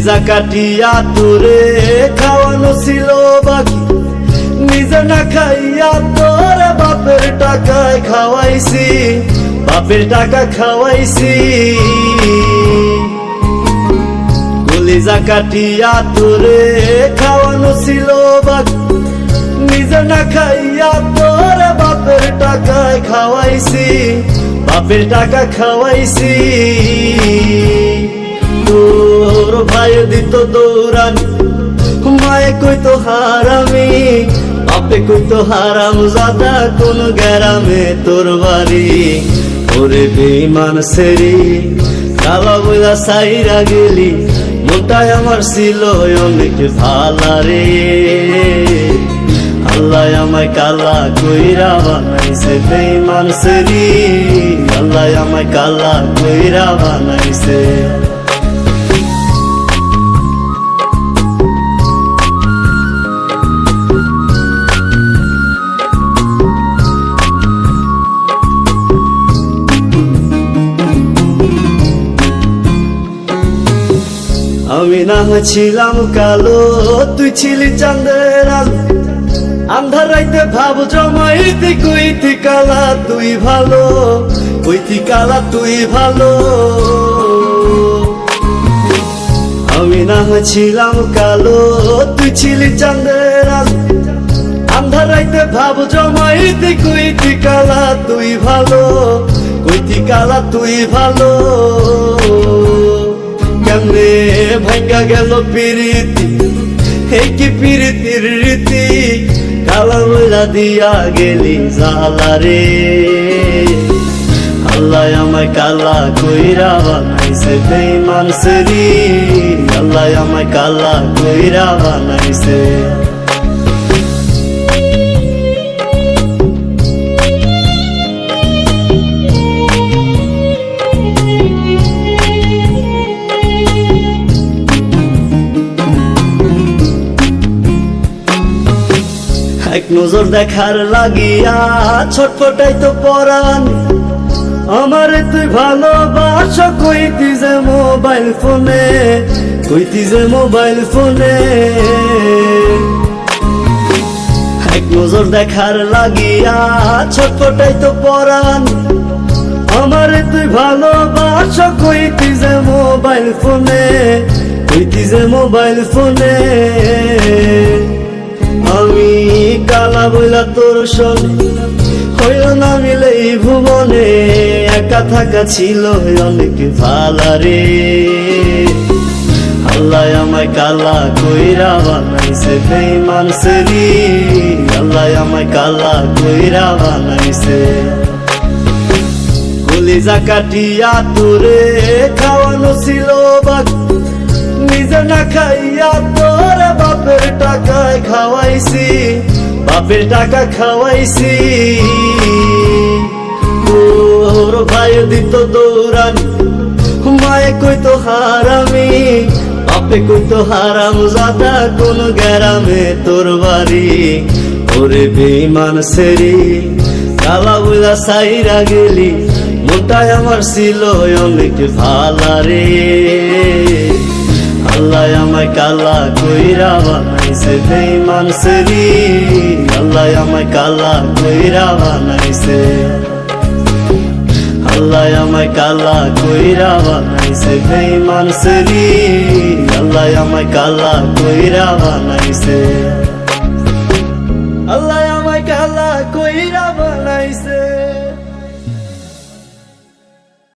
কলিজা কাটিয়া তোরে খাওয়ানো ছিল বাকি, নিজে না খাইয়া তোরে বাপের টাকায় খাওয়াইছি, বাপের টাকা খাওয়াইছি। কলিজা কাটিয়া তোরে খাওয়ানো ছিল বাকি, নিজে না খাইয়া তোরে বাপের টাকায় খাওয়াইছি, বাপের টাকা খাওয়াইছি। তোর ভাই দিত দৌড়ানি, মায়ে কইতো হারামি, বাপে কইতো হারাম জাদা কোন গ্রামে তোর বাড়ি। ওরে বেঈমান সেরি কালা বইলা সাইরা গেলি, মনটাই আমার ছিল অনেক ভালা রে। আল্লাহ আমায় কালা কইরা বানাইছে বেঈমান সেরি, আল্লাহ আমায় কালা কইরা বানাইছে। আমি না ছিলাম কালো, তুই ছিলি চাঁদের আলো, আন্ধার রাইতে ভাব জমাইতি কইতি কালা তুই ভালো, কইতি কালা তুই ভালো। আমি না ছিলাম কালো, তুই ছিলি চাঁদের আলো, আন্ধার রাইতে ভাব জমাইতি কইতি কালা তুই ভালো, কইতি কালা তুই ভালো। কেমনে ভাঙ্গা গেল পিরিতি, এই কি পিরিতির রীতি, কালা বইলা দিয়া গেলি জালা রে। আল্লাহ আমায় কালা কইরা বানাইছে বেঈমান সেরি, আল্লাহ আমায় কালা কইরা বানাইছে। এক নজর দেখার লাগিয়া ছটফটাই তো পরাণ, আমারে তুই ভালোবাস কইতি যে মোবাইল ফোনে, কইতি যে মোবাইল ফোনে। এক নজর দেখার লাগিয়া ছটফটাই তো পরাণ, আমারে তুই ভালোবাস কইতি যে মোবাইল ফোনে, কইতি যে মোবাইল ফোনে। আমি কালা বইলা তোর শোনে হইল না মিলে এই ভুবনে, একা থাকা ছিল অনেক ভালা রে। আল্লাহ আমায় কালা কইরা বানাইছে বেঈমান সেরি, আল্লাহ আমায় কালা কইরা বানাইছে। কলিজা কাটিয়া তোরে খাওয়ানো ছিল বাকি, নিজে না খাইয়া তোরে বাপের টাকায় খাওয়াইছি, বাপের টাকা খাওয়াইছি। তোর ভাই দিত দৌড়ানি, মায়ে কইতো হারামি, বাপে কইতো হারাম জাদা কোন গ্রামে তোর বাড়ি। ওরে বেঈমান সেরি কালা বইলা সাইরা গেলি, মনটাই আমার ছিল অনেক ভালা রে। আল্লাহ আমায় কালা কইরা বানাইছে বেঈমান সেরি, আল্লাহ আমায় কালা কইরা বানাইছে। আল্লাহ আমায় কালা কইরা বানাইছে বেঈমান সেরি, আল্লাহ আমায় কালা কইরা বানাইছে। আল্লাহ আমায় কালা কইরা বানাইছে।